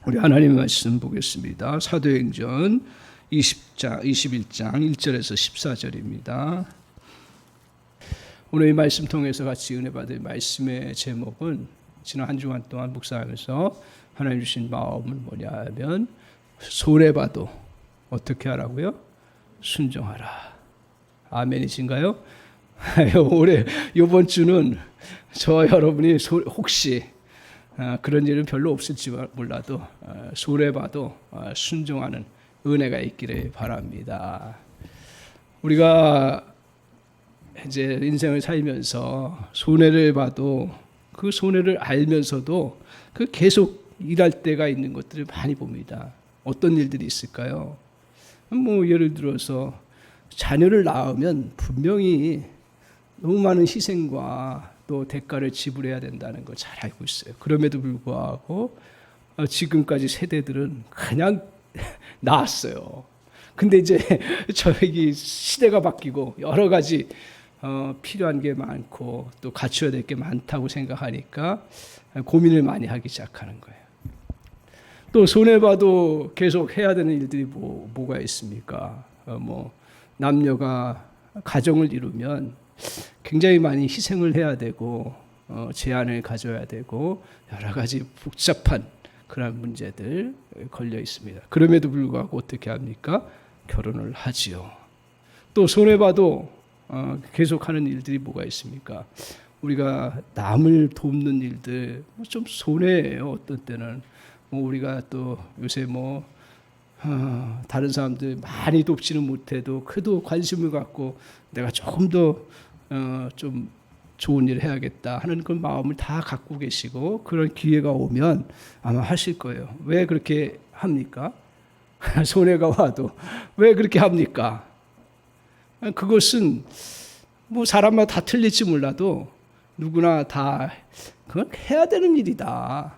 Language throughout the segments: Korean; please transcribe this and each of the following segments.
우리 하나님 말씀 보겠습니다. 사도행전 21장 1절에서 14절입니다. 오늘 이 말씀 통해서 같이 은혜 받을 말씀의 제목은 지난 한 주간 동안 묵상하면서 하나님 주신 마음은 뭐냐 하면 손해봐도 어떻게 하라고요? 순종하라. 아멘이신가요? 올해 이번 주는 저 여러분이 혹시 그런 일은 별로 없을지 몰라도 손해봐도 순종하는 은혜가 있기를 바랍니다. 우리가 이제 인생을 살면서 손해를 봐도 그 손해를 알면서도 그 계속 일할 때가 있는 것들을 많이 봅니다. 어떤 일들이 있을까요? 뭐 예를 들어서 자녀를 낳으면 분명히 너무 많은 희생과 또 대가를 지불해야 된다는 걸 잘 알고 있어요. 그럼에도 불구하고 지금까지 세대들은 그냥 낳았어요. 근데 이제 저기 시대가 바뀌고 여러 가지 필요한 게 많고 또 갖춰야 될 게 많다고 생각하니까 고민을 많이 하기 시작하는 거예요. 또 손해봐도 계속 해야 되는 일들이 뭐가 있습니까? 남녀가 가정을 이루면 굉장히 많이 희생을 해야 되고 제한을 가져야 되고 여러 가지 복잡한 그런 문제들 걸려 있습니다. 그럼에도 불구하고 어떻게 합니까? 결혼을 하지요. 또 손해봐도 계속하는 일들이 뭐가 있습니까? 우리가 남을 돕는 일들 좀 손해예요. 어떤 때는 우리가 또 요새 다른 사람들 많이 돕지는 못해도 그래도 관심을 갖고 내가 조금 더 좀 좋은 일을 해야겠다 하는 그 마음을 다 갖고 계시고 그런 기회가 오면 아마 하실 거예요. 왜 그렇게 합니까? 손해가 와도 왜 그렇게 합니까? 그것은 사람마다 다 틀릴지 몰라도 누구나 다 그건 해야 되는 일이다.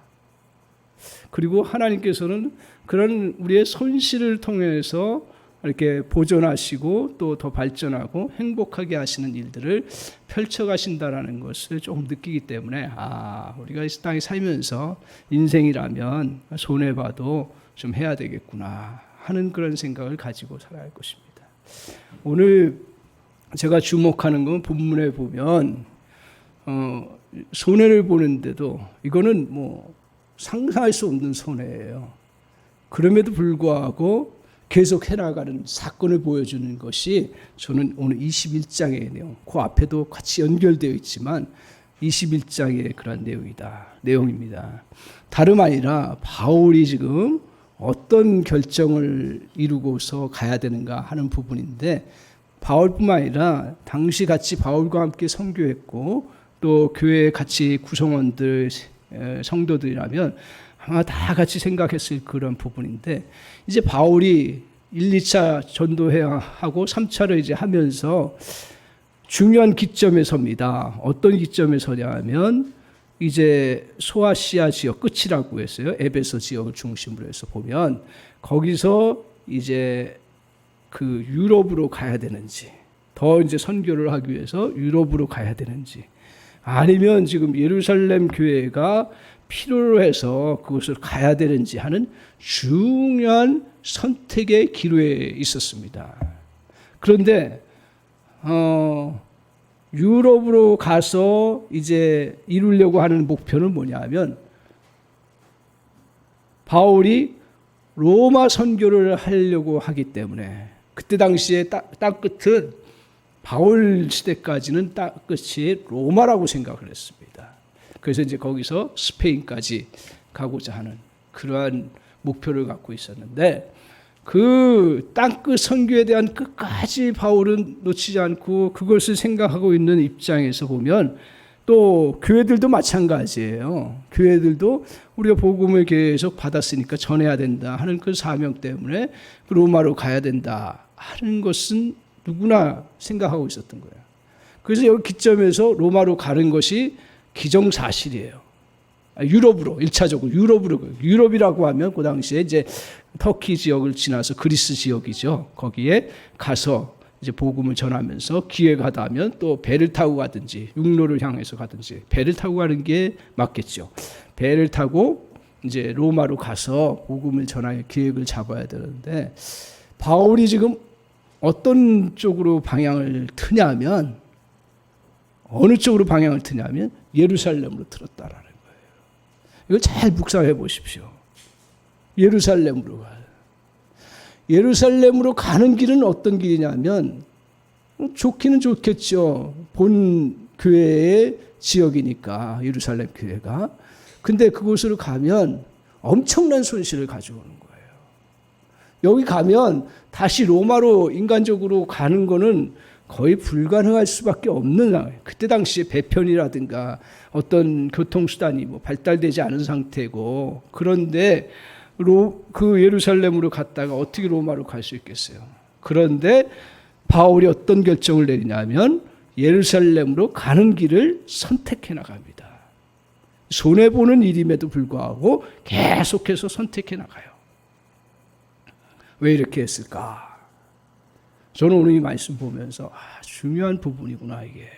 그리고 하나님께서는 그런 우리의 손실을 통해서 이렇게 보존하시고 또 더 발전하고 행복하게 하시는 일들을 펼쳐가신다라는 것을 조금 느끼기 때문에 우리가 이 땅에 살면서 인생이라면 손해봐도 좀 해야 되겠구나 하는 그런 생각을 가지고 살아야 할 것입니다. 오늘 제가 주목하는 건 본문에 보면 손해를 보는데도 이거는 상상할 수 없는 손해예요. 그럼에도 불구하고 계속 해나가는 사건을 보여주는 것이 저는 오늘 21장의 내용, 그 앞에도 같이 연결되어 있지만 21장의 그런 내용입니다. 다름 아니라 바울이 지금 어떤 결정을 이루고서 가야 되는가 하는 부분인데 바울뿐만 아니라 당시 같이 바울과 함께 선교했고 또 교회 같이 구성원들, 성도들이라면 아마 다 같이 생각했을 그런 부분인데 이제 바울이 1, 2차 전도해야 하고 3차를 이제 하면서 중요한 기점에 섭니다. 어떤 기점에 서냐면 이제 소아시아 지역 끝이라고 했어요. 에베소 지역을 중심으로 해서 보면 거기서 이제 그 유럽으로 가야 되는지 더 이제 선교를 하기 위해서 유럽으로 가야 되는지 아니면 지금 예루살렘 교회가 필요로 해서 그곳을 가야 되는지 하는 중요한 선택의 기로에 있었습니다. 그런데 유럽으로 가서 이제 이루려고 하는 목표는 뭐냐 하면 바울이 로마 선교를 하려고 하기 때문에 그때 당시에 땅 끝은 바울 시대까지는 땅 끝이 로마라고 생각을 했습니다. 그래서 이제 거기서 스페인까지 가고자 하는 그러한 목표를 갖고 있었는데 그 땅끝 선교에 대한 끝까지 바울은 놓치지 않고 그것을 생각하고 있는 입장에서 보면 또 교회들도 마찬가지예요. 교회들도 우리가 복음을 계속 받았으니까 전해야 된다 하는 그 사명 때문에 로마로 가야 된다 하는 것은 누구나 생각하고 있었던 거예요. 그래서 여기 기점에서 로마로 가는 것이 기정사실이에요. 유럽으로 1차적으로 유럽이라고 하면 그 당시에 이제 터키 지역을 지나서 그리스 지역이죠. 거기에 가서 이제 복음을 전하면서 기회가 닿으면 또 배를 타고 가든지 육로를 향해서 가든지 배를 타고 가는 게 맞겠죠. 배를 타고 이제 로마로 가서 복음을 전할 계획을 잡아야 되는데 바울이 지금 어떤 쪽으로 방향을 트냐면 어느 쪽으로 방향을 트냐면 예루살렘으로 틀었다라는 거예요. 이걸 잘 묵상해 보십시오. 예루살렘으로 가요. 예루살렘으로 가는 길은 어떤 길이냐면 좋기는 좋겠죠. 본 교회의 지역이니까 예루살렘 교회가. 근데 그곳으로 가면 엄청난 손실을 가져오는 거예요. 여기 가면 다시 로마로 인간적으로 가는 거는 거의 불가능할 수밖에 없는 상황이에요. 그때 당시에 배편이라든가 어떤 교통수단이 발달되지 않은 상태고, 그런데 그 예루살렘으로 갔다가 어떻게 로마로 갈 수 있겠어요. 그런데 바울이 어떤 결정을 내리냐면 예루살렘으로 가는 길을 선택해 나갑니다. 손해보는 일임에도 불구하고 계속해서 선택해 나가요. 왜 이렇게 했을까? 저는 오늘 이 말씀 보면서 중요한 부분이구나 이게.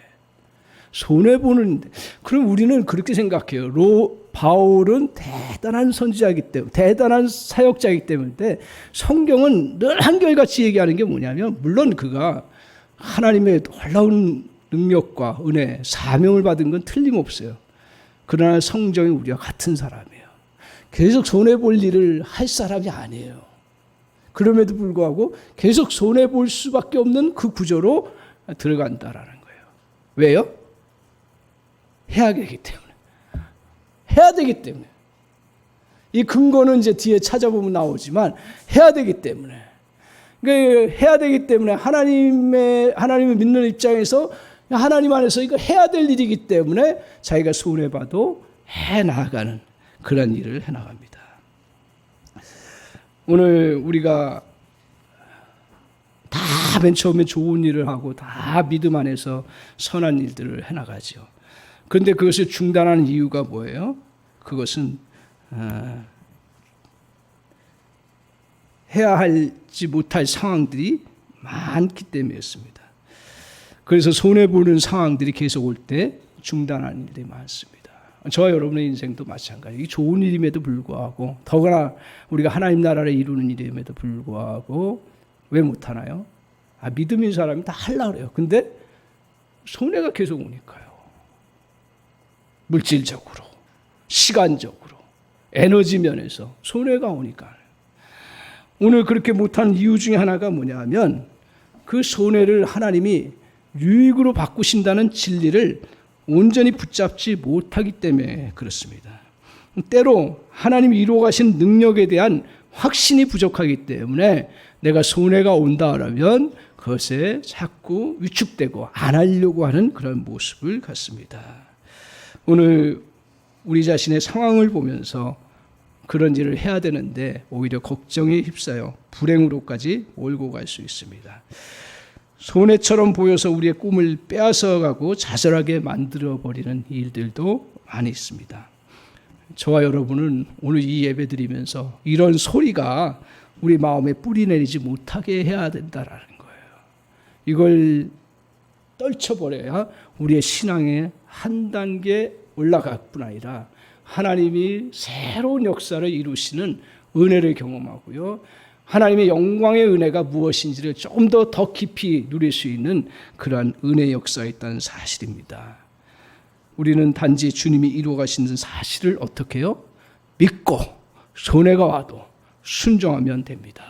손해보는, 그럼 우리는 그렇게 생각해요. 바울은 대단한 선지자이기 때문에, 대단한 사역자이기 때문에 성경은 늘 한결같이 얘기하는 게 뭐냐면, 물론 그가 하나님의 놀라운 능력과 은혜, 사명을 받은 건 틀림없어요. 그러나 성정이 우리와 같은 사람이에요. 계속 손해볼 일을 할 사람이 아니에요. 그럼에도 불구하고 계속 손해볼 수밖에 없는 그 구조로 들어간다라는 거예요. 왜요? 해야 되기 때문에. 해야 되기 때문에. 이 근거는 이제 뒤에 찾아보면 나오지만 해야 되기 때문에. 그러니까 해야 되기 때문에 하나님을 믿는 입장에서 하나님 안에서 이거 해야 될 일이기 때문에 자기가 손해봐도 해나가는 그런 일을 해나갑니다. 오늘 우리가 다 맨 처음에 좋은 일을 하고 다 믿음 안에서 선한 일들을 해나가죠. 그런데 그것을 중단하는 이유가 뭐예요? 그것은 해야 할지 못할 상황들이 많기 때문이었습니다. 그래서 손해보는 상황들이 계속 올 때 중단하는 일들이 많습니다. 저와 여러분의 인생도 마찬가지예요. 좋은 일임에도 불구하고, 더구나 우리가 하나님 나라를 이루는 일임에도 불구하고 왜 못하나요? 믿음인 사람이 다 하려고 그래요. 근데 손해가 계속 오니까요. 물질적으로, 시간적으로, 에너지 면에서 손해가 오니까. 오늘 그렇게 못한 이유 중에 하나가 뭐냐면 그 손해를 하나님이 유익으로 바꾸신다는 진리를 온전히 붙잡지 못하기 때문에 그렇습니다. 때로 하나님이 이루어 가신 능력에 대한 확신이 부족하기 때문에 내가 손해가 온다라면 그것에 자꾸 위축되고 안 하려고 하는 그런 모습을 갖습니다. 오늘 우리 자신의 상황을 보면서 그런 일을 해야 되는데 오히려 걱정에 휩싸여 불행으로까지 몰고 갈 수 있습니다. 손해처럼 보여서 우리의 꿈을 빼앗아가고 좌절하게 만들어버리는 일들도 많이 있습니다. 저와 여러분은 오늘 이 예배 드리면서 이런 소리가 우리 마음에 뿌리 내리지 못하게 해야 된다라는 거예요. 이걸 떨쳐버려야 우리의 신앙에 한 단계 올라갈 뿐 아니라 하나님이 새로운 역사를 이루시는 은혜를 경험하고요. 하나님의 영광의 은혜가 무엇인지를 좀 더 깊이 누릴 수 있는 그러한 은혜의 역사가 있다는 사실입니다. 우리는 단지 주님이 이루어 가시는 사실을 어떻게 해요? 믿고 손해가 와도 순종하면 됩니다.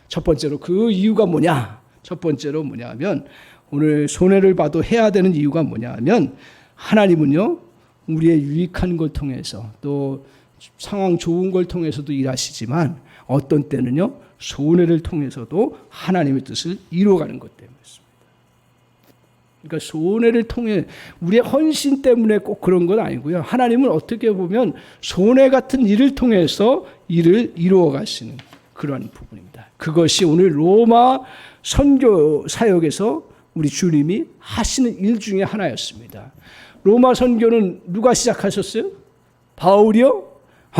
첫 번째로 그 이유가 뭐냐? 첫 번째로 뭐냐면 오늘 손해를 봐도 해야 되는 이유가 뭐냐면 하나님은요 우리의 유익한 걸 통해서 또 상황 좋은 걸 통해서도 일하시지만 어떤 때는요 손해를 통해서도 하나님의 뜻을 이루어가는 것 때문이었습니다. 그러니까 손해를 통해 우리의 헌신 때문에 꼭 그런 건 아니고요. 하나님은 어떻게 보면 손해 같은 일을 통해서 일을 이루어 가시는 그러한 부분입니다. 그것이 오늘 로마 선교 사역에서 우리 주님이 하시는 일 중에 하나였습니다. 로마 선교는 누가 시작하셨어요? 바울이요?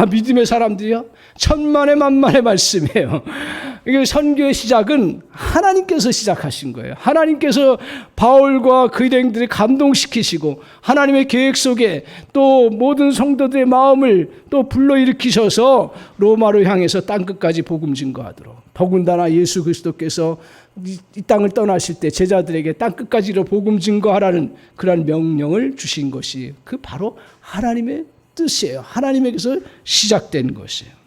믿음의 사람들이요? 천만의 만만의 말씀이에요. 이게 선교의 시작은 하나님께서 시작하신 거예요. 하나님께서 바울과 그 일행들을 감동시키시고 하나님의 계획 속에 또 모든 성도들의 마음을 또 불러일으키셔서 로마로 향해서 땅끝까지 복음 증거하도록, 더군다나 예수 그리스도께서 이 땅을 떠나실 때 제자들에게 땅끝까지로 복음 증거하라는 그런 명령을 주신 것이 그 바로 하나님의 뜻이에요. 하나님에게서 시작된 것이에요.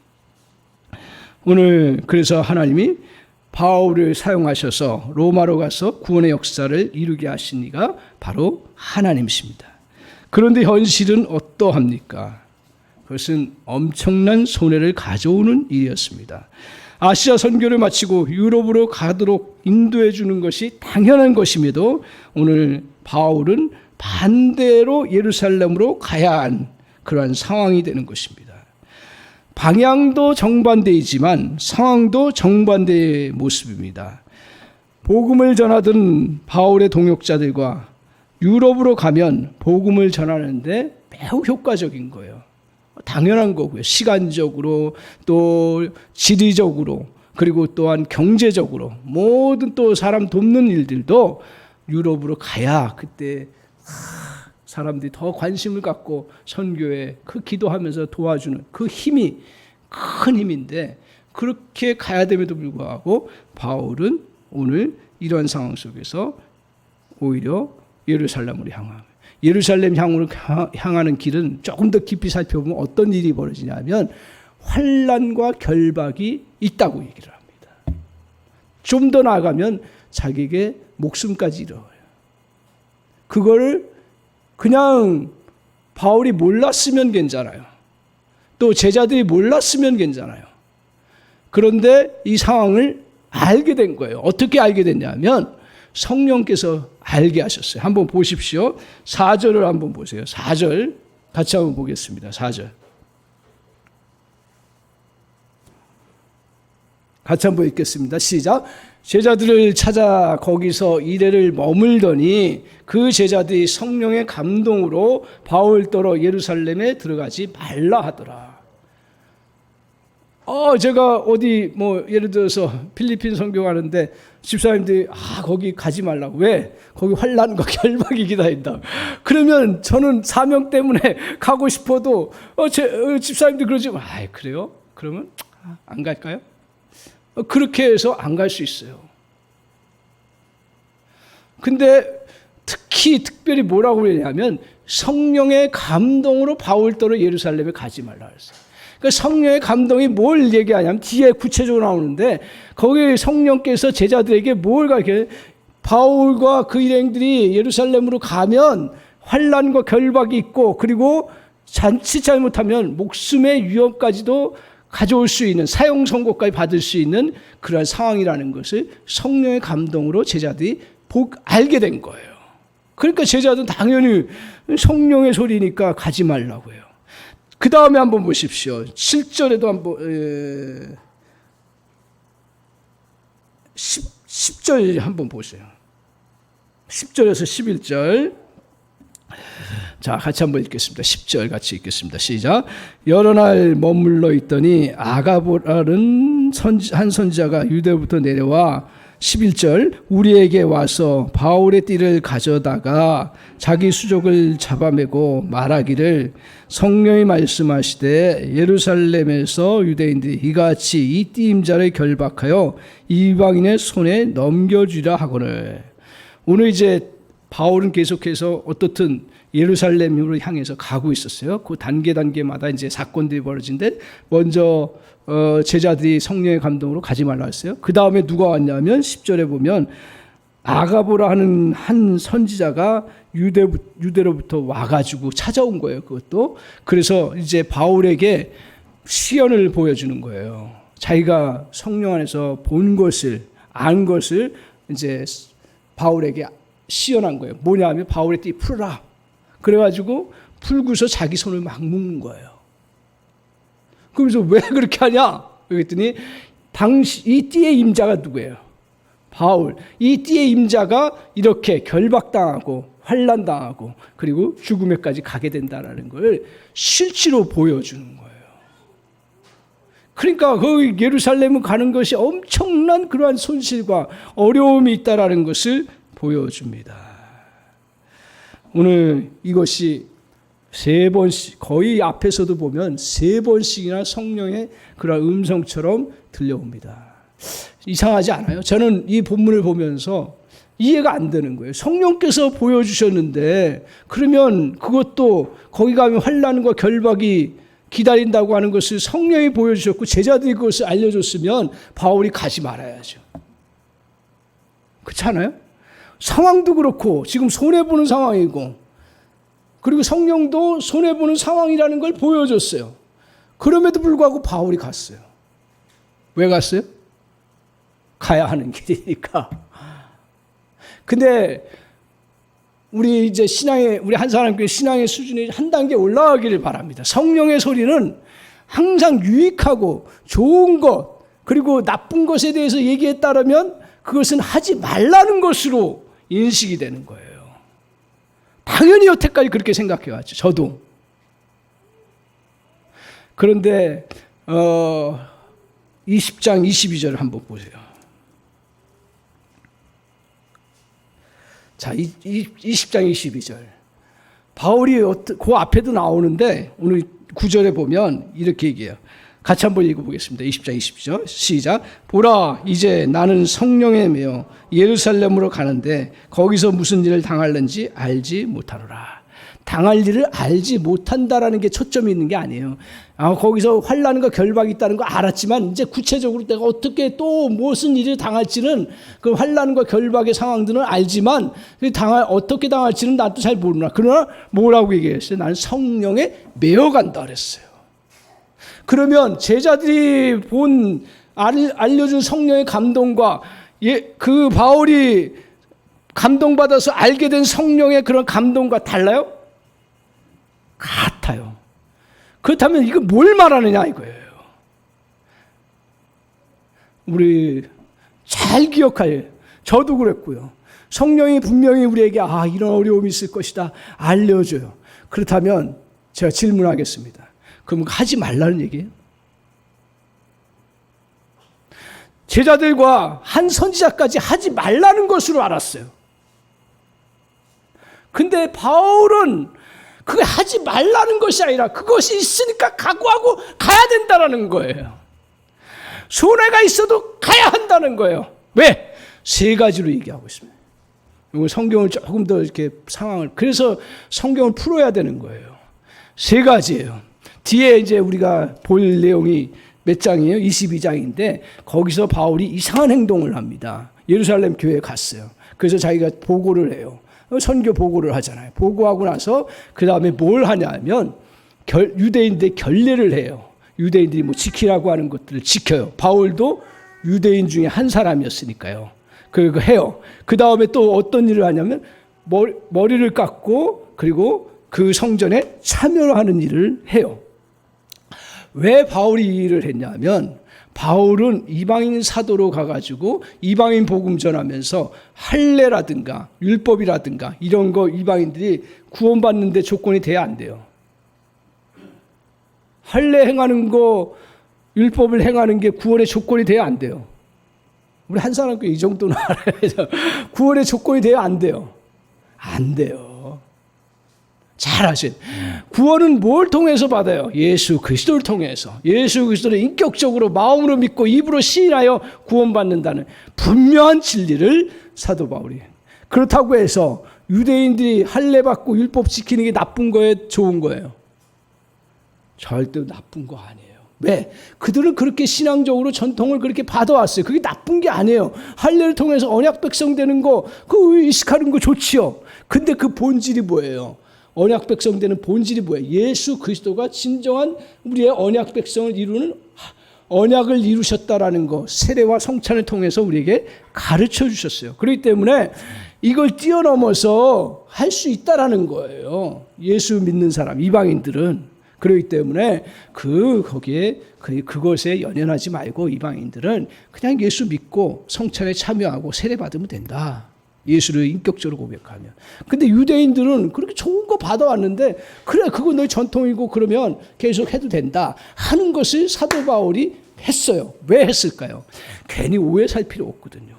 오늘 그래서 하나님이 바울을 사용하셔서 로마로 가서 구원의 역사를 이루게 하신 이가 바로 하나님이십니다. 그런데 현실은 어떠합니까? 그것은 엄청난 손해를 가져오는 일이었습니다. 아시아 선교를 마치고 유럽으로 가도록 인도해 주는 것이 당연한 것임에도 오늘 바울은 반대로 예루살렘으로 가야 한 그러한 상황이 되는 것입니다. 방향도 정반대이지만 상황도 정반대의 모습입니다. 복음을 전하던 바울의 동역자들과 유럽으로 가면 복음을 전하는데 매우 효과적인 거예요. 당연한 거고요. 시간적으로 또 지리적으로 그리고 또한 경제적으로 모든 또 사람 돕는 일들도 유럽으로 가야 그때 사람들이 더 관심을 갖고 선교에 그 기도하면서 도와주는 그 힘이 큰 힘인데 그렇게 가야 됨에도 불구하고 바울은 오늘 이런 상황 속에서 오히려 예루살렘으로 예루살렘 향으로 향하는 길은 조금 더 깊이 살펴보면 어떤 일이 벌어지냐면 환난과 결박이 있다고 얘기를 합니다. 좀 더 나아가면 자기에게 목숨까지 잃어요. 그거를 그냥 바울이 몰랐으면 괜찮아요. 또 제자들이 몰랐으면 괜찮아요. 그런데 이 상황을 알게 된 거예요. 어떻게 알게 됐냐면 성령께서 알게 하셨어요. 한번 보십시오. 4절을 한번 보세요. 4절 같이 한번 보겠습니다. 4절 같이 한번 읽겠습니다. 시작. 제자들을 찾아 거기서 이래를 머물더니 그 제자들이 성령의 감동으로 바울 따라 예루살렘에 들어가지 말라 하더라. 제가 어디 예를 들어서 필리핀 선교하는데 집사님들이 거기 가지 말라고. 왜? 거기 환난과 결박이 기다린다. 그러면 저는 사명 때문에 가고 싶어도 집사님들 그러지. 그래요? 그러면 안 갈까요? 그렇게 해서 안 갈 수 있어요. 근데 특별히 뭐라고 그러냐면 성령의 감동으로 바울 따라 예루살렘에 가지 말라 그랬어요. 그 성령의 감동이 뭘 얘기하냐면 뒤에 구체적으로 나오는데 거기 성령께서 제자들에게 뭘 가르쳐요? 바울과 그 일행들이 예루살렘으로 가면 환난과 결박이 있고 그리고 잔치 잘못하면 목숨의 위협까지도 가져올 수 있는 사형 선고까지 받을 수 있는 그런 상황이라는 것을 성령의 감동으로 제자들이 알게 된 거예요. 그러니까 제자들은 당연히 성령의 소리니까 가지 말라고 해요. 그 다음에 한번 보십시오. 7절에도 한번 10절 한번 보세요. 10절에서 11절 자, 같이 한번 읽겠습니다. 10절 같이 읽겠습니다. 시작. 여러 날 머물러 있더니 아가보라는 한 선지자가 유대부터 내려와 11절 우리에게 와서 바울의 띠를 가져다가 자기 수족을 잡아매고 말하기를 성령이 말씀하시되 예루살렘에서 유대인들이 이같이 이 띠 임자를 결박하여 이방인의 손에 넘겨주라 하거늘. 오늘 이제 바울은 계속해서 어떻든 예루살렘으로 향해서 가고 있었어요. 그 단계마다 이제 사건들이 벌어진데 먼저 제자들이 성령의 감동으로 가지 말라 했어요. 그 다음에 누가 왔냐면 10절에 보면 아가보라 하는 한 선지자가 유대로부터 와가지고 찾아온 거예요. 그것도. 그래서 이제 바울에게 시연을 보여주는 거예요. 자기가 성령 안에서 본 것을 안 것을 이제 바울에게 시연한 거예요. 뭐냐면 바울의 띠 풀어라. 그래가지고 풀고서 자기 손을 막 묶는 거예요. 그러면서 왜 그렇게 하냐? 그랬더니 이 띠의 임자가 누구예요? 바울. 이 띠의 임자가 이렇게 결박당하고 환난당하고 그리고 죽음에까지 가게 된다는 걸 실제로 보여주는 거예요. 그러니까 그 예루살렘을 가는 것이 엄청난 그러한 손실과 어려움이 있다라는 것을 보여줍니다. 오늘 이것이 세 번씩, 거의 앞에서도 보면 세 번씩이나 성령의 그런 음성처럼 들려옵니다. 이상하지 않아요? 저는 이 본문을 보면서 이해가 안 되는 거예요. 성령께서 보여주셨는데 그러면 그것도 거기 가면 환난과 결박이 기다린다고 하는 것을 성령이 보여주셨고 제자들이 그것을 알려줬으면 바울이 가지 말아야죠. 그렇지 않아요? 상황도 그렇고 지금 손해보는 상황이고 그리고 성령도 손해보는 상황이라는 걸 보여줬어요. 그럼에도 불구하고 바울이 갔어요. 왜 갔어요? 가야 하는 길이니까. 근데 우리 이제 우리 한 사람께 신앙의 수준이 한 단계 올라가기를 바랍니다. 성령의 소리는 항상 유익하고 좋은 것, 그리고 나쁜 것에 대해서 얘기에 따르면 그것은 하지 말라는 것으로 인식이 되는 거예요. 당연히 여태까지 그렇게 생각해왔죠. 저도. 그런데 20장 22절을 한번 보세요. 자, 20장 22절. 바울이 그 앞에도 나오는데 오늘 9절에 보면 이렇게 얘기해요. 같이 한번 읽어보겠습니다. 20장 22절 시작. 보라, 이제 나는 성령에 매여 예루살렘으로 가는데 거기서 무슨 일을 당할는지 알지 못하노라. 당할 일을 알지 못한다라는 게 초점이 있는 게 아니에요. 거기서 환난과 결박이 있다는 거 알았지만 이제 구체적으로 내가 어떻게 또 무슨 일을 당할지는 그 환난과 결박의 상황들은 알지만 어떻게 당할지는 나도 잘 모르나. 그러나 뭐라고 얘기했어요? 나는 성령에 매여간다 그랬어요. 그러면 제자들이 알려준 성령의 감동과 그 바울이 감동받아서 알게 된 성령의 그런 감동과 달라요? 같아요. 그렇다면 이거 뭘 말하느냐 이거예요. 우리 잘 기억해요. 저도 그랬고요. 성령이 분명히 우리에게 이런 어려움이 있을 것이다 알려줘요. 그렇다면 제가 질문하겠습니다. 그럼 하지 말라는 얘기예요? 제자들과 한 선지자까지 하지 말라는 것으로 알았어요. 근데 바울은 그게 하지 말라는 것이 아니라 그것이 있으니까 각오하고 가야 된다는 거예요. 손해가 있어도 가야 한다는 거예요. 왜? 세 가지로 얘기하고 있습니다. 성경을 조금 더 이렇게 그래서 성경을 풀어야 되는 거예요. 세 가지예요. 뒤에 이제 우리가 볼 내용이 몇 장이에요? 22장인데 거기서 바울이 이상한 행동을 합니다. 예루살렘 교회에 갔어요. 그래서 자기가 보고를 해요. 선교 보고를 하잖아요. 보고하고 나서 그 다음에 뭘 하냐면 유대인들의 결례를 해요. 유대인들이 지키라고 하는 것들을 지켜요. 바울도 유대인 중에 한 사람이었으니까요. 그리고 해요. 그 다음에 또 어떤 일을 하냐면 머리를 깎고 그리고 그 성전에 참여하는 일을 해요. 왜 바울이 이 일을 했냐면 바울은 이방인 사도로 가가지고 이방인 복음 전하면서 할례라든가 율법이라든가 이런 거 이방인들이 구원받는데 조건이 돼야 안 돼요. 할례 행하는 거, 율법을 행하는 게 구원의 조건이 돼야 안 돼요. 우리 한 사람께 이 정도는 알아야죠. 구원의 조건이 돼야 안 돼요. 안 돼요. 잘 아신. 구원은 뭘 통해서 받아요? 예수 그리스도를 통해서. 예수 그리스도를 인격적으로 마음으로 믿고 입으로 시인하여 구원받는다는 분명한 진리를 사도 바울이. 그렇다고 해서 유대인들이 할례 받고 율법 지키는 게 나쁜 거예요? 좋은 거예요? 절대 나쁜 거 아니에요. 왜? 그들은 그렇게 신앙적으로 전통을 그렇게 받아왔어요. 그게 나쁜 게 아니에요. 할례를 통해서 언약 백성 되는 거, 그 의식하는 거 좋지요. 근데 그 본질이 뭐예요? 언약 백성 되는 본질이 뭐예요? 예수 그리스도가 진정한 우리의 언약 백성을 이루는 언약을 이루셨다라는 거, 세례와 성찬을 통해서 우리에게 가르쳐 주셨어요. 그렇기 때문에 이걸 뛰어넘어서 할 수 있다라는 거예요. 예수 믿는 사람, 이방인들은. 그렇기 때문에 그것에 연연하지 말고 이방인들은 그냥 예수 믿고 성찬에 참여하고 세례 받으면 된다. 예수를 인격적으로 고백하면. 근데 유대인들은 그렇게 좋은 거 받아왔는데 그래 그거 너희 전통이고 그러면 계속 해도 된다 하는 것을 사도 바울이 했어요. 왜 했을까요? 괜히 오해 살 필요 없거든요.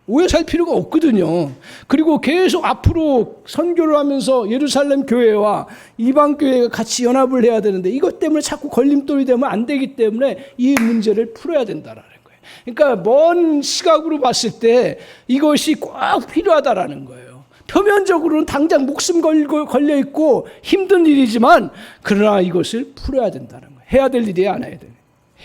오해 살 필요가 없거든요. 그리고 계속 앞으로 선교를 하면서 예루살렘 교회와 이방 교회가 같이 연합을 해야 되는데 이것 때문에 자꾸 걸림돌이 되면 안 되기 때문에 이 문제를 풀어야 된다라는 거예요. 그러니까 먼 시각으로 봤을 때 이것이 꼭 필요하다라는 거예요. 표면적으로는 당장 목숨 걸려 있고 힘든 일이지만 그러나 이것을 풀어야 된다는 거예요. 해야 될 일이에요, 안 해야 돼요?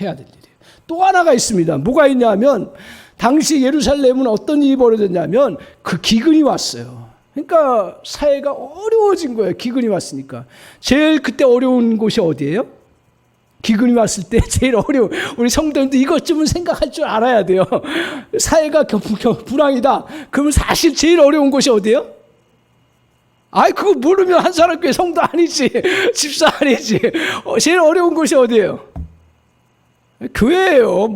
해야 될 일이에요. 또 하나가 있습니다. 뭐가 있냐면 당시 예루살렘은 어떤 일이 벌어졌냐면 그 기근이 왔어요. 그러니까 사회가 어려워진 거예요. 기근이 왔으니까. 제일 그때 어려운 곳이 어디예요? 기근이 왔을 때 제일 어려운, 우리 성도님도 이것쯤은 생각할 줄 알아야 돼요. 사회가 불황이다. 그러면 사실 제일 어려운 곳이 어디예요? 아이, 그거 모르면 한 사람 교회 성도 아니지. 집사 아니지. 제일 어려운 곳이 어디예요? 교회예요.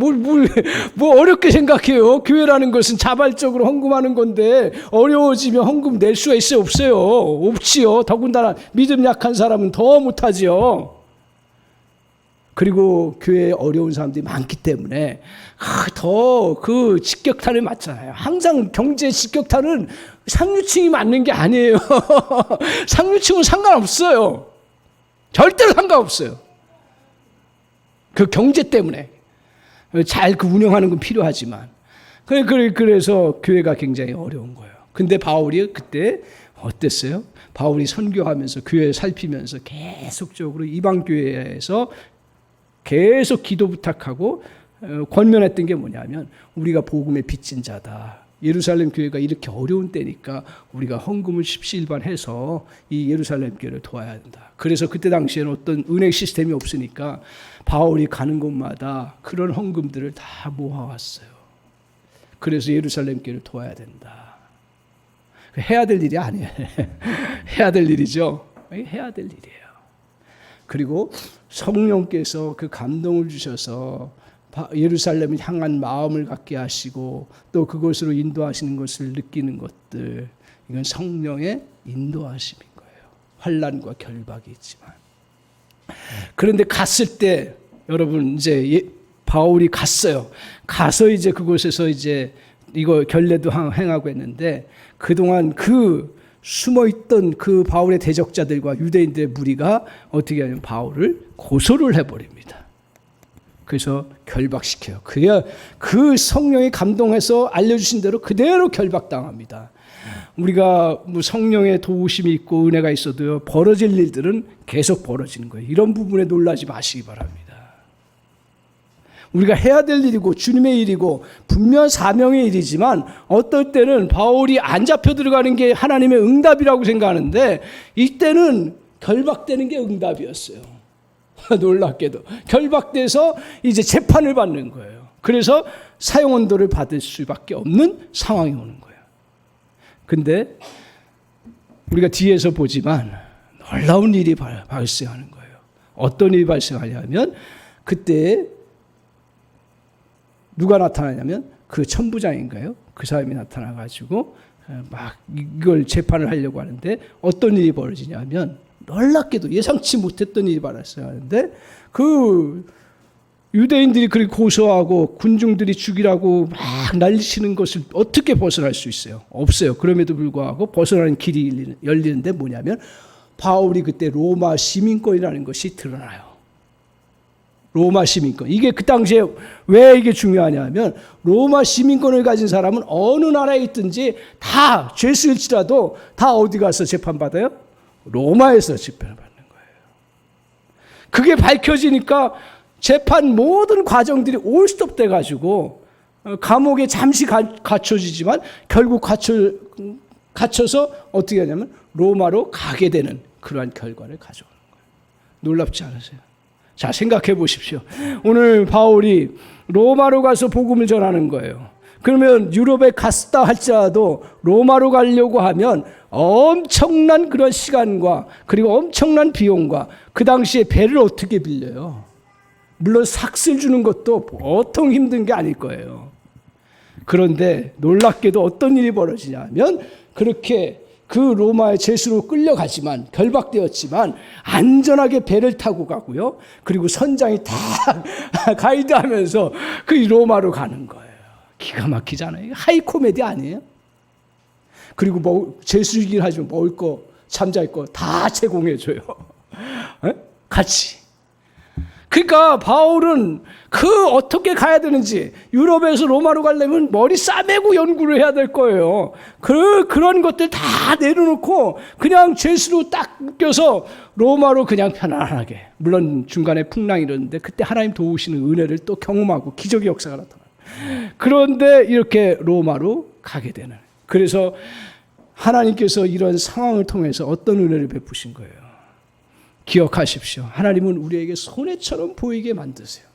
뭐 어렵게 생각해요. 교회라는 것은 자발적으로 헌금하는 건데 어려워지면 헌금 낼 수가 있어요? 없어요? 없지요. 더군다나 믿음 약한 사람은 더 못하지요. 그리고 교회에 어려운 사람들이 많기 때문에 더 그 직격탄을 맞잖아요. 항상 경제 직격탄은 상류층이 맞는 게 아니에요. 상류층은 상관없어요. 절대로 상관없어요. 그 경제 때문에 잘 그 운영하는 건 필요하지만 그래서 교회가 굉장히 어려운 거예요. 근데 바울이 그때 어땠어요? 바울이 선교하면서 교회 살피면서 계속적으로 이방 교회에서 계속 기도 부탁하고 권면했던 게 뭐냐면 우리가 복음의 빚진 자다. 예루살렘 교회가 이렇게 어려운 때니까 우리가 헌금을 십시일반해서 이 예루살렘 교회를 도와야 된다. 그래서 그때 당시에는 어떤 은행 시스템이 없으니까 바울이 가는 곳마다 그런 헌금들을 다 모아왔어요. 그래서 예루살렘 교회를 도와야 된다. 해야 될 일이 아니에요. 해야 될 일이죠. 해야 될 일이에요. 그리고 성령께서 그 감동을 주셔서 예루살렘을 향한 마음을 갖게 하시고 또 그것으로 인도하시는 것을 느끼는 것들, 이건 성령의 인도하심인 거예요. 환난과 결박이 있지만. 그런데 갔을 때 여러분 이제 바울이 갔어요. 가서 이제 그곳에서 이제 이거 결례도 행하고 했는데 그동안 그 숨어있던 그 바울의 대적자들과 유대인들의 무리가 어떻게 하냐면 바울을 고소를 해버립니다. 그래서 결박시켜요. 그야 그 성령이 감동해서 알려주신 대로 그대로 결박당합니다. 우리가 뭐 성령의 도우심이 있고 은혜가 있어도요, 벌어질 일들은 계속 벌어지는 거예요. 이런 부분에 놀라지 마시기 바랍니다. 우리가 해야 될 일이고 주님의 일이고 분명 사명의 일이지만 어떨 때는 바울이 안 잡혀 들어가는 게 하나님의 응답이라고 생각하는데 이때는 결박되는 게 응답이었어요. 놀랍게도 결박돼서 이제 재판을 받는 거예요. 그래서 사형언도를 받을 수밖에 없는 상황이 오는 거예요. 근데 우리가 뒤에서 보지만 놀라운 일이 발생하는 거예요. 어떤 일이 발생하냐면 그때 누가 나타나냐면 그 천부장인가요? 그 사람이 나타나가지고 막 이걸 재판을 하려고 하는데 어떤 일이 벌어지냐면 놀랍게도 예상치 못했던 일이 발생하는데 그 유대인들이 그렇게 고소하고 군중들이 죽이라고 막 난리치는 것을 어떻게 벗어날 수 있어요? 없어요. 그럼에도 불구하고 벗어나는 길이 열리는데 뭐냐면 바울이 그때 로마 시민권이라는 것이 드러나요. 로마 시민권. 이게 그 당시에 왜 이게 중요하냐면 로마 시민권을 가진 사람은 어느 나라에 있든지 다 죄수일지라도 다 어디 가서 재판받아요? 로마에서 재판을 받는 거예요. 그게 밝혀지니까 재판 모든 과정들이 올스톱 돼가지고 감옥에 잠시 갇혀지지만 결국 갇혀서 어떻게 하냐면 로마로 가게 되는 그러한 결과를 가져오는 거예요. 놀랍지 않으세요? 자, 생각해 보십시오. 오늘 바울이 로마로 가서 복음을 전하는 거예요. 그러면 유럽에 갔다 할지라도 로마로 가려고 하면 엄청난 그런 시간과 그리고 엄청난 비용과 그 당시에 배를 어떻게 빌려요? 물론 삭슬 주는 것도 보통 힘든 게 아닐 거예요. 그런데 놀랍게도 어떤 일이 벌어지냐면 그렇게 그 로마의 제수로 끌려가지만 결박되었지만 안전하게 배를 타고 가고요. 그리고 선장이 다 가이드하면서 그 로마로 가는 거예요. 기가 막히잖아요. 하이 코미디 아니에요? 그리고 제수이긴 하지만 먹을 거, 잠잘 거 다 제공해줘요. 같이. 그러니까 바울은 어떻게 가야 되는지, 유럽에서 로마로 가려면 머리 싸매고 연구를 해야 될 거예요. 그런 것들 다 내려놓고 그냥 죄수로 딱 묶여서 로마로 그냥 편안하게, 물론 중간에 풍랑이 일었는데 그때 하나님 도우시는 은혜를 또 경험하고 기적의 역사가 나타나요. 그런데 이렇게 로마로 가게 되는. 그래서 하나님께서 이런 상황을 통해서 어떤 은혜를 베푸신 거예요. 기억하십시오. 하나님은 우리에게 손해처럼 보이게 만드세요.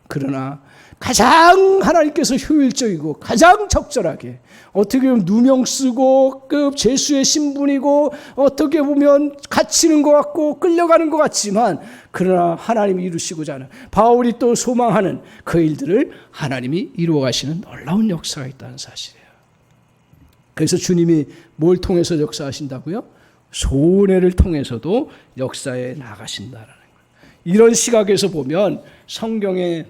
그러나 가장 하나님께서 효율적이고 가장 적절하게, 어떻게 보면 누명 쓰고 제수의 신분이고 어떻게 보면 갇히는 것 같고 끌려가는 것 같지만, 그러나 하나님이 이루시고자 하는, 바울이 또 소망하는 그 일들을 하나님이 이루어 가시는 놀라운 역사가 있다는 사실이에요. 그래서 주님이 뭘 통해서 역사하신다고요? 손해를 통해서도 역사에 나가신다라는 거예요. 이런 시각에서 보면 성경에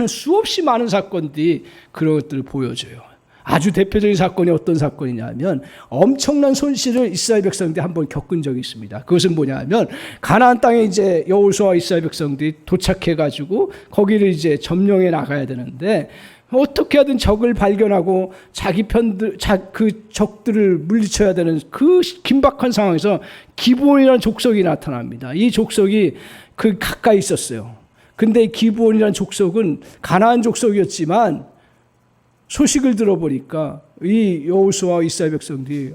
수없이 많은 사건들이 그런 것들을 보여줘요. 아주 대표적인 사건이 어떤 사건이냐면, 엄청난 손실을 이스라엘 백성들이 한번 겪은 적이 있습니다. 그것은 뭐냐면, 가나안 땅에 이제 여호수아와 이스라엘 백성들이 도착해가지고 거기를 이제 점령해 나가야 되는데, 어떻게 하든 적을 발견하고 자기 편들, 그 적들을 물리쳐야 되는 그 긴박한 상황에서 기브온이라는 족속이 나타납니다. 이 족속이 가까이 있었어요. 근데 기브온이라는 족속은 가나안 족속이었지만 소식을 들어보니까 이 여호수아와 이스라엘 백성들이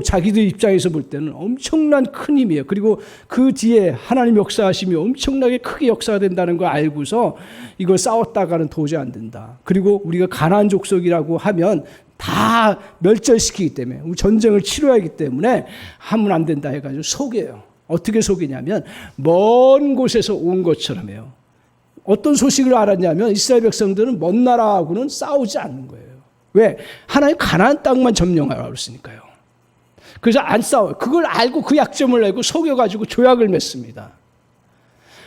자기들 입장에서 볼 때는 엄청난 큰 힘이에요. 그리고 그 뒤에 하나님 역사하심이 엄청나게 크게 역사가 된다는 걸 알고서 이걸 싸웠다가는 도저히 안 된다. 그리고 우리가 가나안 족속이라고 하면 다 멸절시키기 때문에, 전쟁을 치러야 하기 때문에 하면 안 된다 해가지고 속여요. 어떻게 속이냐면 먼 곳에서 온 것처럼 해요. 어떤 소식을 알았냐면 이스라엘 백성들은 먼 나라하고는 싸우지 않는 거예요. 왜? 하나님 가나안 땅만 점령하라고 그랬으니까요. 그래서 안 싸워요. 그걸 알고 그 약점을 알고 속여가지고 조약을 맺습니다.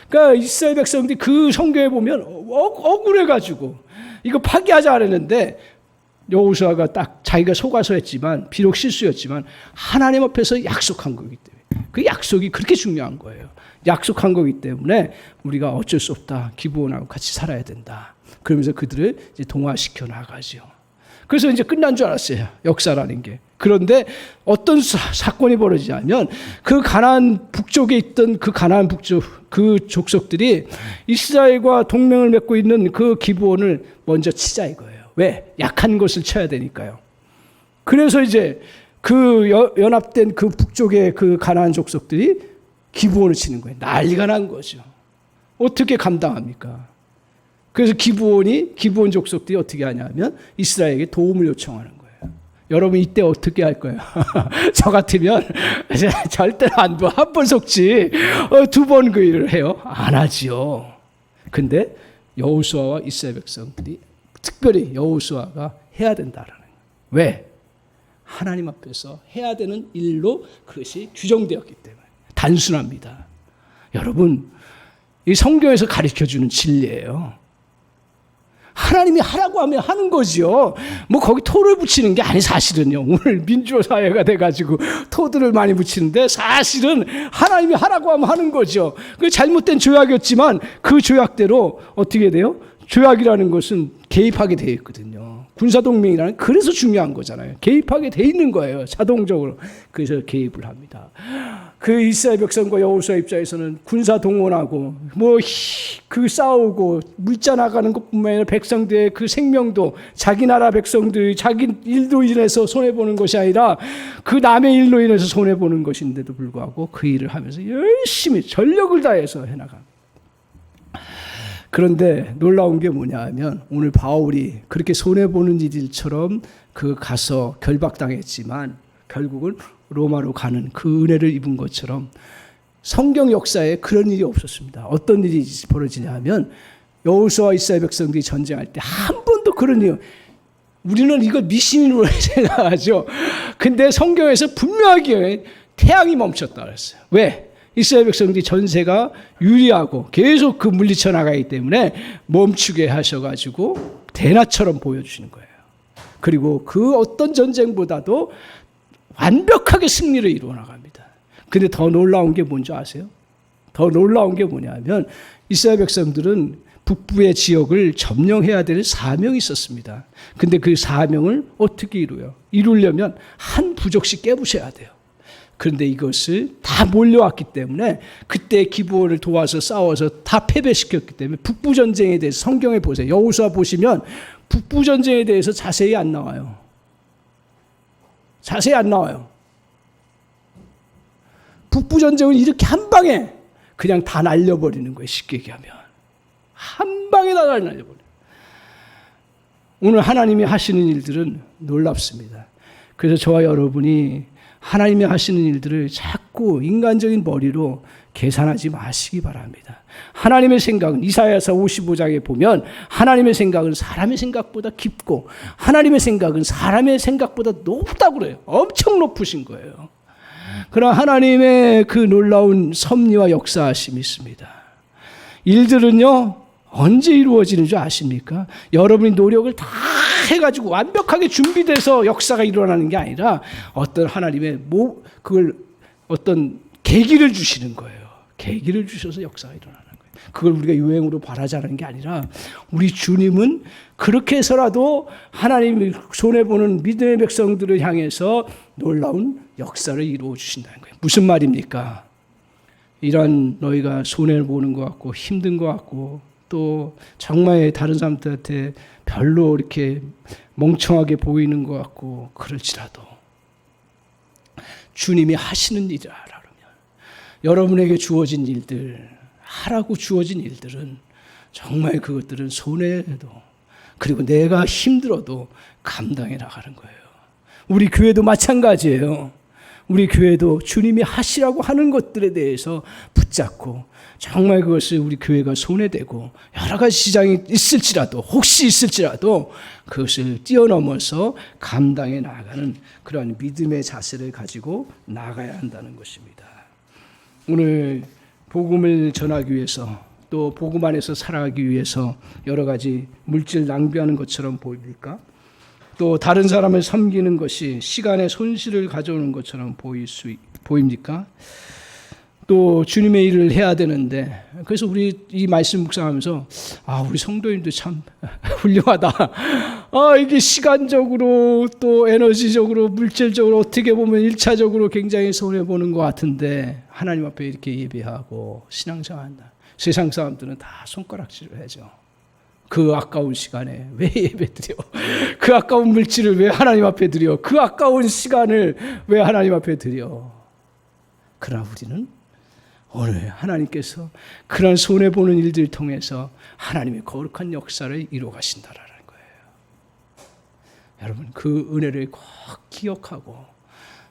그러니까 이스라엘 백성들이 그 성경에 보면 억울해가지고 이거 파기하자 그랬는데, 여호수아가 딱 자기가 속아서 했지만, 비록 실수였지만 하나님 앞에서 약속한 거기 때문에, 그 약속이 그렇게 중요한 거예요. 약속한 거기 때문에 우리가 어쩔 수 없다. 기브온하고 같이 살아야 된다. 그러면서 그들을 이제 동화시켜 나가죠. 그래서 이제 끝난 줄 알았어요. 역사라는 게. 그런데 어떤 사건이 벌어지냐면, 그 가나안 북쪽에 있던 그 가나안 북쪽 그 족속들이 이스라엘과 동맹을 맺고 있는 그 기브온을 먼저 치자 이거예요. 왜? 약한 것을 쳐야 되니까요. 그래서 이제 그 연합된 그 북쪽의 그 가나안 족속들이 기브온을 치는 거예요. 난리가 난 거죠. 어떻게 감당합니까? 그래서 기브온 족속들이 어떻게 하냐면 이스라엘에게 도움을 요청하는 거예요. 여러분 이때 어떻게 할 거예요? 저 같으면 절대로 안 돼. 한 번 속지 두 번 그 일을 해요? 안 하지요. 근데 여호수아와 이스라엘 백성들이, 특별히 여호수아가 해야 된다라는 거예요. 왜? 하나님 앞에서 해야 되는 일로 그것이 규정되었기 때문에. 단순합니다. 여러분, 이 성경에서 가르쳐주는 진리예요. 하나님이 하라고 하면 하는 거죠. 뭐 거기 토를 붙이는 게 아니, 사실은요. 오늘 민주화 사회가 돼가지고 토들을 많이 붙이는데, 사실은 하나님이 하라고 하면 하는 거죠. 그 잘못된 조약이었지만 그 조약대로 어떻게 돼요? 조약이라는 것은 개입하게 되어 있거든요. 군사동맹이라는, 그래서 중요한 거잖아요. 개입하게 돼 있는 거예요. 자동적으로. 그래서 개입을 합니다. 그 이스라엘 백성과 여호수아 입장에서는 군사 동원하고 그 싸우고 물자 나가는 것뿐만 아니라 백성들의 그 생명도, 자기 나라 백성들이 자기 일로 인해서 손해보는 것이 아니라 그 남의 일로 인해서 손해보는 것인데도 불구하고 그 일을 하면서 열심히 전력을 다해서 해나갑니다. 그런데 놀라운 게 뭐냐 하면, 오늘 바울이 그렇게 손해보는 일처럼 가서 결박당했지만 결국은 로마로 가는 그 은혜를 입은 것처럼 성경 역사에 그런 일이 없었습니다. 어떤 일이 벌어지냐 하면, 여호수아와 이스라엘 백성들이 전쟁할 때 한 번도 그런 일, 우리는 이걸 미신으로 생각하죠. 근데 성경에서 분명하게 태양이 멈췄다 그랬어요. 왜? 이스라엘 백성들이 전세가 유리하고 계속 그 물리쳐 나가기 때문에 멈추게 하셔가지고 대낮처럼 보여주시는 거예요. 그리고 그 어떤 전쟁보다도 완벽하게 승리를 이루어 나갑니다. 근데 더 놀라운 게 뭔지 아세요? 더 놀라운 게 뭐냐면 이스라엘 백성들은 북부의 지역을 점령해야 되는 사명이 있었습니다. 근데 그 사명을 어떻게 이루려면 한 부족씩 깨부셔야 돼요. 그런데 이것을 다 몰려왔기 때문에 그때 기브온을 도와서 싸워서 다 패배시켰기 때문에 북부 전쟁에 대해서 성경에 보세요. 여호수아 보시면 북부 전쟁에 대해서 자세히 안 나와요. 자세히 안 나와요. 북부 전쟁은 이렇게 한 방에 그냥 다 날려버리는 거예요. 쉽게 얘기하면. 한 방에 다 날려버려요. 오늘 하나님이 하시는 일들은 놀랍습니다. 그래서 저와 여러분이 하나님이 하시는 일들을 자꾸 인간적인 머리로 계산하지 마시기 바랍니다. 하나님의 생각은 이사야서 55장에 보면 하나님의 생각은 사람의 생각보다 깊고 하나님의 생각은 사람의 생각보다 높다고 그래요. 엄청 높으신 거예요. 그러나 하나님의 그 놀라운 섭리와 역사하심이 있습니다. 일들은요 언제 이루어지는 줄 아십니까? 여러분이 노력을 다 해가지고 완벽하게 준비돼서 역사가 일어나는 게 아니라 어떤 하나님의 그걸 어떤 계기를 주시는 거예요. 계기를 주셔서 역사가 일어나는 거예요. 그걸 우리가 유행으로 바라자는 게 아니라 우리 주님은 그렇게 해서라도 하나님이 손해보는 믿음의 백성들을 향해서 놀라운 역사를 이루어 주신다는 거예요. 무슨 말입니까? 이런 너희가 손해보는 것 같고 힘든 것 같고 또 정말 다른 사람들한테 별로 이렇게 멍청하게 보이는 것 같고 그럴지라도 주님이 하시는 일이라면 여러분에게 주어진 일들, 하라고 주어진 일들은 정말 그것들은 손해도 그리고 내가 힘들어도 감당해 나가는 거예요. 우리 교회도 마찬가지예요. 우리 교회도 주님이 하시라고 하는 것들에 대해서 붙잡고 정말 그것을 우리 교회가 손해되고 여러 가지 시장이 있을지라도 혹시 있을지라도 그것을 뛰어넘어서 감당해 나가는 그러한 믿음의 자세를 가지고 나가야 한다는 것입니다. 오늘 복음을 전하기 위해서 또 복음 안에서 살아가기 위해서 여러 가지 물질 낭비하는 것처럼 보입니까? 또 다른 사람을 섬기는 것이 시간의 손실을 가져오는 것처럼 보입니까? 또 주님의 일을 해야 되는데 그래서 우리 이 말씀 묵상하면서 우리 성도님들 참 훌륭하다. 이게 시간적으로 또 에너지적으로 물질적으로 어떻게 보면 1차적으로 굉장히 손해보는 것 같은데 하나님 앞에 이렇게 예배하고 신앙생활한다. 세상 사람들은 다 손가락질을 하죠. 그 아까운 시간에 왜 예배 드려? 그 아까운 물질을 왜 하나님 앞에 드려? 그 아까운 시간을 왜 하나님 앞에 드려? 그러나 우리는 오늘 하나님께서 그런 손해보는 일들을 통해서 하나님의 거룩한 역사를 이루어 가신다라는 거예요. 여러분 그 은혜를 꼭 기억하고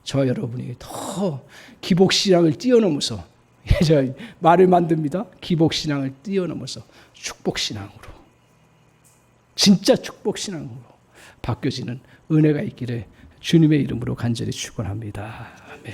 저와 여러분이 더 기복신앙을 뛰어넘어서 제가 말을 만듭니다. 기복신앙을 뛰어넘어서 축복신앙으로 진짜 축복신앙으로 바뀌어지는 은혜가 있기를 주님의 이름으로 간절히 축원합니다. 아멘.